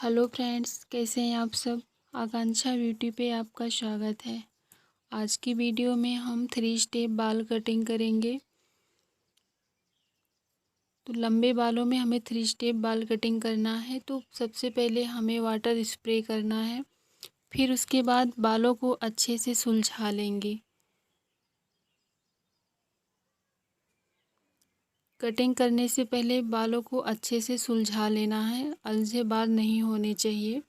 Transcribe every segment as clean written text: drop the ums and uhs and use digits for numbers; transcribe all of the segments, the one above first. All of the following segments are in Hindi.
हेलो फ्रेंड्स, कैसे हैं आप सब। आकांक्षा ब्यूटी पे आपका स्वागत है। आज की वीडियो में हम 3 स्टेप बाल कटिंग करेंगे। तो लंबे बालों में हमें 3 स्टेप बाल कटिंग करना है। तो सबसे पहले हमें वाटर स्प्रे करना है, फिर उसके बाद बालों को अच्छे से सुलझा लेंगे। कटिंग करने से पहले बालों को अच्छे से सुलझा लेना है, अलझे बाल नहीं होने चाहिए।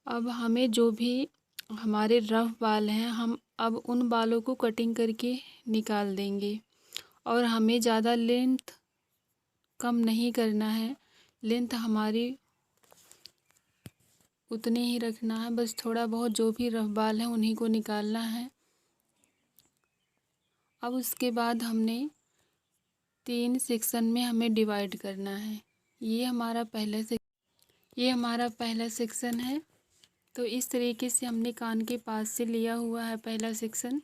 अब हमें जो भी हमारे रफ बाल हैं, हम अब उन बालों को कटिंग करके निकाल देंगे। और हमें ज़्यादा लेंथ कम नहीं करना है, लेंथ हमारी उतनी ही रखना है। बस थोड़ा बहुत जो भी रफ बाल हैं उन्हीं को निकालना है। अब उसके बाद हमने 3 सेक्शन में हमें डिवाइड करना है। ये हमारा पहला सेक्शन है। तो इस तरीके से हमने कान के पास से लिया हुआ है पहला सेक्शन।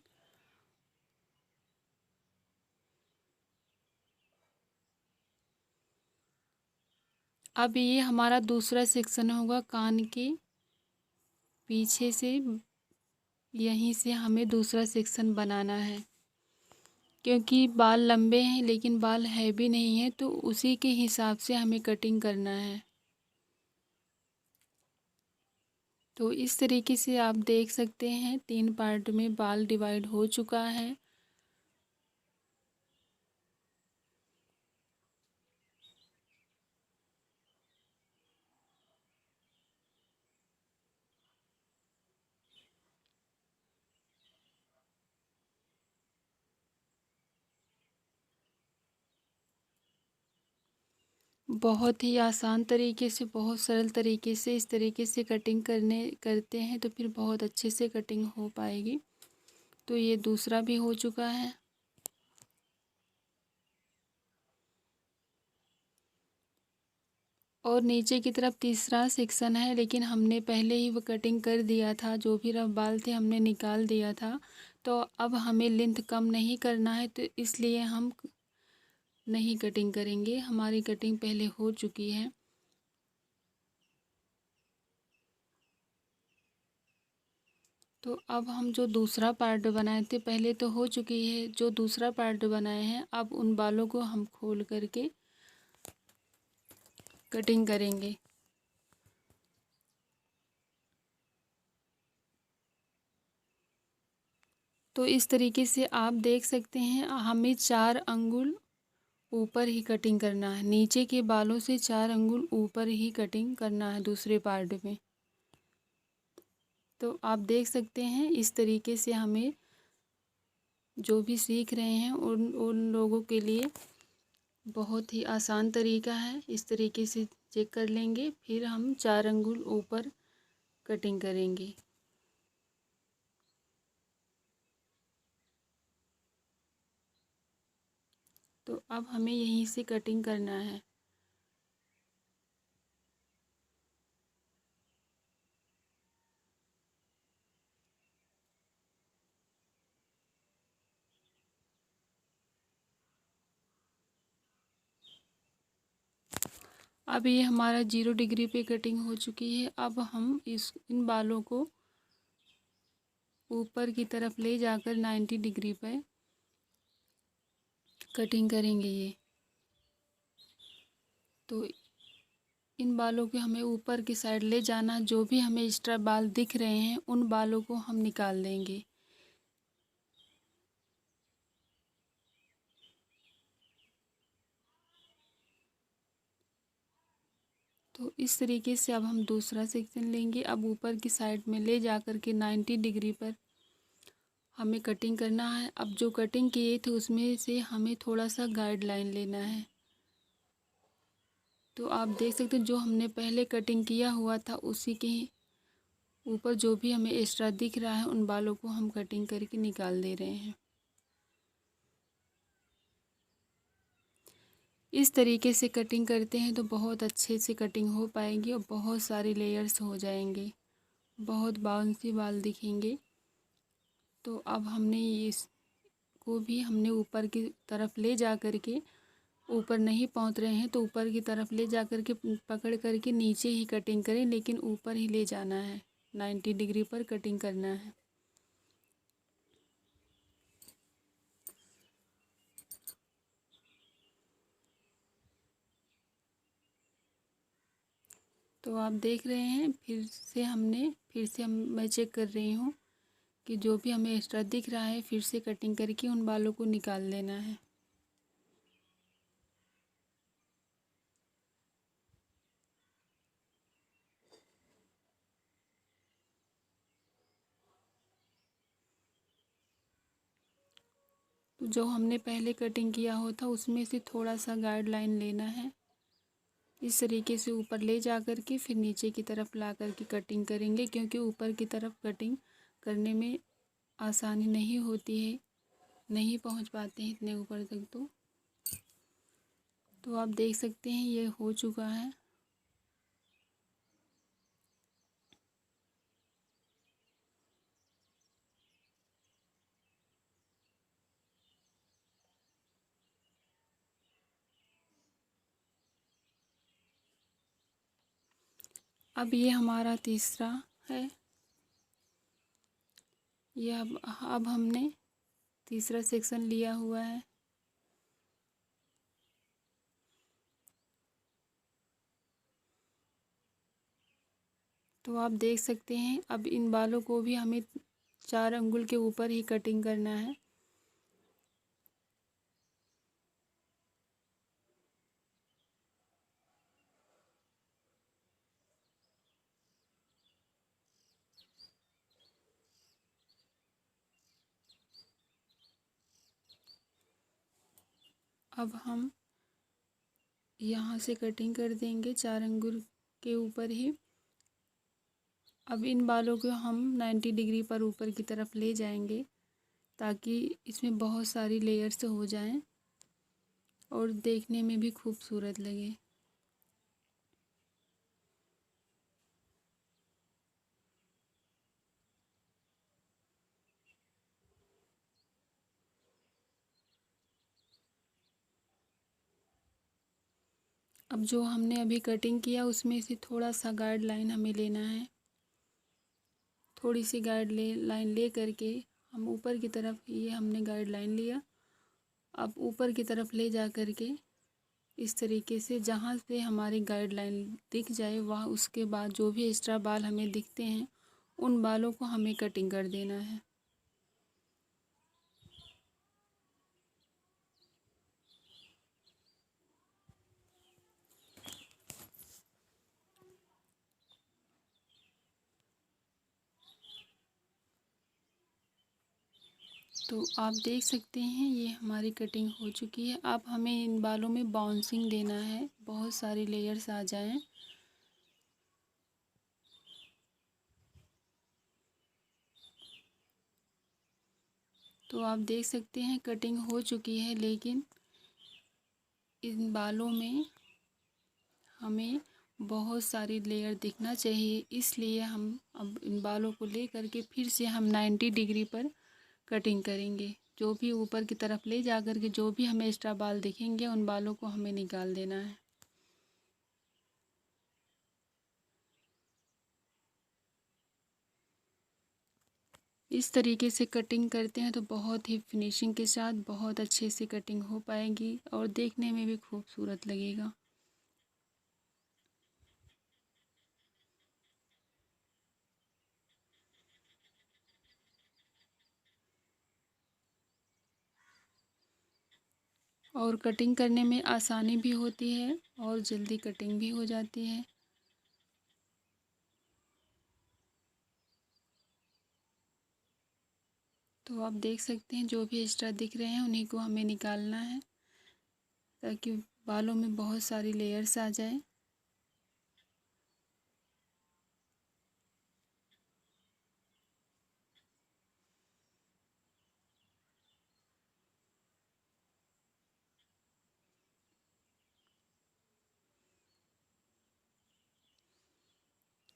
अब ये हमारा दूसरा सेक्शन होगा कान के पीछे से। यहीं से हमें दूसरा सेक्शन बनाना है, क्योंकि बाल लंबे हैं लेकिन बाल हैवी नहीं है, तो उसी के हिसाब से हमें कटिंग करना है। तो इस तरीके से आप देख सकते हैं 3 पार्ट में बाल डिवाइड हो चुका है। बहुत ही आसान तरीके से, बहुत सरल तरीके से इस तरीके से कटिंग करते हैं तो फिर बहुत अच्छे से कटिंग हो पाएगी। तो ये दूसरा भी हो चुका है। और नीचे की तरफ तीसरा सेक्शन है, लेकिन हमने पहले ही वो कटिंग कर दिया था। जो भी रफ बाल थे हमने निकाल दिया था। तो अब हमें लेंथ कम नहीं करना है, तो इसलिए हम नहीं कटिंग करेंगे। हमारी कटिंग पहले हो चुकी है। तो अब हम जो दूसरा पार्ट बनाए थे, पहले तो हो चुकी है, जो दूसरा पार्ट बनाए हैं अब उन बालों को हम खोल करके कटिंग करेंगे। तो इस तरीके से आप देख सकते हैं हमें 4 अंगुल ऊपर ही कटिंग करना है। नीचे के बालों से 4 अंगुल ऊपर ही कटिंग करना है दूसरे पार्ट में। तो आप देख सकते हैं इस तरीके से हमें, जो भी सीख रहे हैं उन लोगों के लिए बहुत ही आसान तरीका है। इस तरीके से चेक कर लेंगे, फिर हम 4 अंगुल ऊपर कटिंग करेंगे। तो अब हमें यहीं से कटिंग करना है। अब ये हमारा 0 डिग्री पे कटिंग हो चुकी है। अब हम इन बालों को ऊपर की तरफ ले जाकर 90 डिग्री पर कटिंग करेंगे ये। तो इन बालों को हमें ऊपर की साइड ले जाना। जो भी हमें एक्स्ट्रा बाल दिख रहे हैं उन बालों को हम निकाल देंगे। तो इस तरीके से अब हम दूसरा सेक्शन लेंगे। अब ऊपर की साइड में ले जा कर के 90 डिग्री पर हमें कटिंग करना है। अब जो कटिंग किए थे उसमें से हमें थोड़ा सा गाइडलाइन लेना है। तो आप देख सकते हैं जो हमने पहले कटिंग किया हुआ था उसी के ऊपर जो भी हमें एक्स्ट्रा दिख रहा है उन बालों को हम कटिंग करके निकाल दे रहे हैं। इस तरीके से कटिंग करते हैं तो बहुत अच्छे से कटिंग हो पाएगी और बहुत सारे लेयर्स हो जाएंगे, बहुत बाउंसी बाल दिखेंगे। तो अब हमने इसको को भी हमने ऊपर की तरफ ले जा कर के, ऊपर नहीं पहुंच रहे हैं तो ऊपर की तरफ ले जा कर के पकड़ कर के नीचे ही कटिंग करें, लेकिन ऊपर ही ले जाना है, 90 डिग्री पर कटिंग करना है। तो आप देख रहे हैं, फिर से मैं चेक कर रही हूँ कि जो भी हमें एक्स्ट्रा दिख रहा है फिर से कटिंग करके उन बालों को निकाल लेना है। तो जो हमने पहले कटिंग किया हो था उसमें से थोड़ा सा गाइडलाइन लेना है, इस तरीके से ऊपर ले जा कर के फिर नीचे की तरफ ला कर के कटिंग करेंगे, क्योंकि ऊपर की तरफ कटिंग करने में आसानी नहीं होती है, नहीं पहुंच पाते हैं इतने ऊपर तक। तो आप देख सकते हैं ये हो चुका है। अब ये हमारा तीसरा है, ये अब हमने तीसरा सेक्शन लिया हुआ है। तो आप देख सकते हैं अब इन बालों को भी हमें 4 अंगुल के ऊपर ही कटिंग करना है। अब हम यहाँ से कटिंग कर देंगे 4 अंगुल के ऊपर ही। अब इन बालों को हम 90 डिग्री पर ऊपर की तरफ ले जाएंगे ताकि इसमें बहुत सारी लेयर्स हो जाएं और देखने में भी खूबसूरत लगे। अब जो हमने अभी कटिंग किया उसमें से थोड़ा सा गाइडलाइन हमें लेना है, थोड़ी सी लाइन ले करके हम ऊपर की तरफ, ये हमने गाइडलाइन लिया, अब ऊपर की तरफ ले जा करके इस तरीके से जहाँ पे हमारी गाइडलाइन दिख जाए वहाँ उसके बाद जो भी एक्स्ट्रा बाल हमें दिखते हैं उन बालों को हमें कटिंग कर देना है। तो आप देख सकते हैं ये हमारी कटिंग हो चुकी है। अब हमें इन बालों में बाउंसिंग देना है, बहुत सारी लेयर्स आ जाएं। तो आप देख सकते हैं कटिंग हो चुकी है, लेकिन इन बालों में हमें बहुत सारी लेयर दिखना चाहिए, इसलिए हम अब इन बालों को ले करके फिर से हम 90 डिग्री पर कटिंग करेंगे। जो भी ऊपर की तरफ ले जा कर के जो भी हमें एक्स्ट्रा बाल दिखेंगे उन बालों को हमें निकाल देना है। इस तरीके से कटिंग करते हैं तो बहुत ही फिनिशिंग के साथ बहुत अच्छे से कटिंग हो पाएगी और देखने में भी खूबसूरत लगेगा। और कटिंग करने में आसानी भी होती है और जल्दी कटिंग भी हो जाती है। तो आप देख सकते हैं जो भी एक्स्ट्रा दिख रहे हैं उन्हीं को हमें निकालना है ताकि बालों में बहुत सारी लेयर्स आ जाए।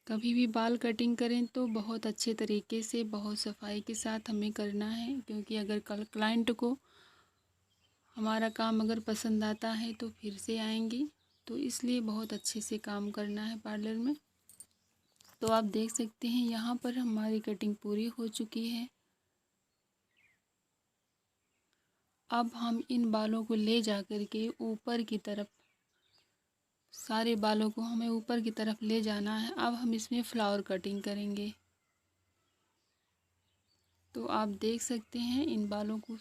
कभी भी बाल कटिंग करें तो बहुत अच्छे तरीके से, बहुत सफाई के साथ हमें करना है, क्योंकि अगर कल क्लाइंट को हमारा काम अगर पसंद आता है तो फिर से आएंगी। तो इसलिए बहुत अच्छे से काम करना है पार्लर में। तो आप देख सकते हैं यहाँ पर हमारी कटिंग पूरी हो चुकी है। अब हम इन बालों को ले जा कर के ऊपर की तरफ, सारे बालों को हमें ऊपर की तरफ ले जाना है। अब हम इसमें फ्लावर कटिंग करेंगे। तो आप देख सकते हैं इन बालों को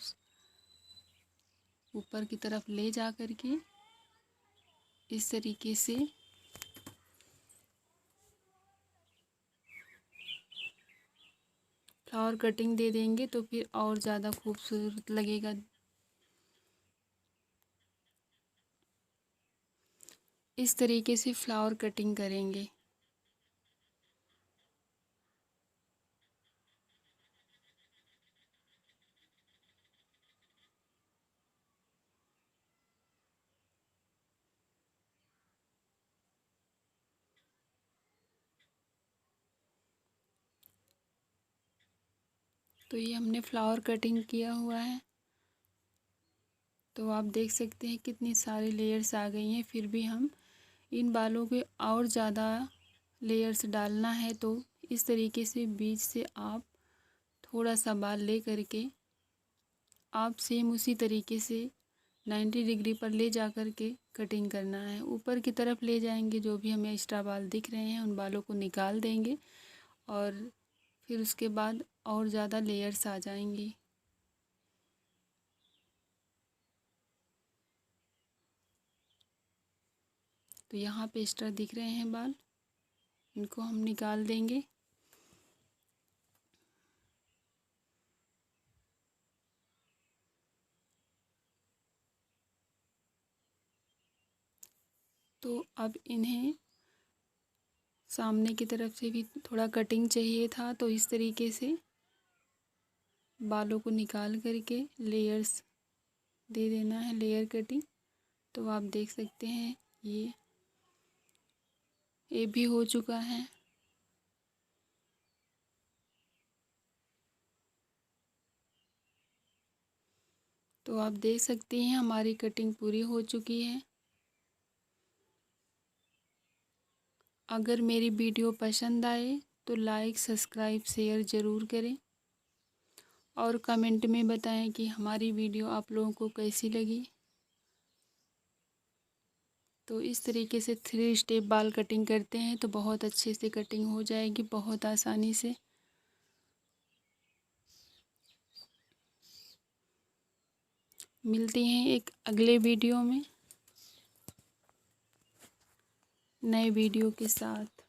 ऊपर की तरफ ले जा कर के इस तरीके से फ्लावर कटिंग दे देंगे तो फिर और ज़्यादा खूबसूरत लगेगा। इस तरीके से फ्लावर कटिंग करेंगे। तो ये हमने फ्लावर कटिंग किया हुआ है। तो आप देख सकते हैं कितनी सारी लेयर्स आ गई हैं। फिर भी हम इन बालों के और ज़्यादा लेयर्स डालना है तो इस तरीके से बीच से आप थोड़ा सा बाल ले करके आप सेम उसी तरीके से 90 डिग्री पर ले जा कर के कटिंग करना है। ऊपर की तरफ ले जाएंगे, जो भी हमें एक्स्ट्रा बाल दिख रहे हैं उन बालों को निकाल देंगे और फिर उसके बाद और ज़्यादा लेयर्स आ जाएंगी। तो यहाँ पे एक्स्ट्रा दिख रहे हैं बाल, इनको हम निकाल देंगे। तो अब इन्हें सामने की तरफ से भी थोड़ा कटिंग चाहिए था, तो इस तरीके से बालों को निकाल करके लेयर्स दे देना है, लेयर कटिंग। तो आप देख सकते हैं ये भी हो चुका है। तो आप देख सकते हैं हमारी कटिंग पूरी हो चुकी है। अगर मेरी वीडियो पसंद आए तो लाइक, सब्सक्राइब, शेयर ज़रूर करें और कमेंट में बताएं कि हमारी वीडियो आप लोगों को कैसी लगी। तो इस तरीके से 3 स्टेप बाल कटिंग करते हैं तो बहुत अच्छे से कटिंग हो जाएगी, बहुत आसानी से। मिलते हैं एक अगले वीडियो में नए वीडियो के साथ।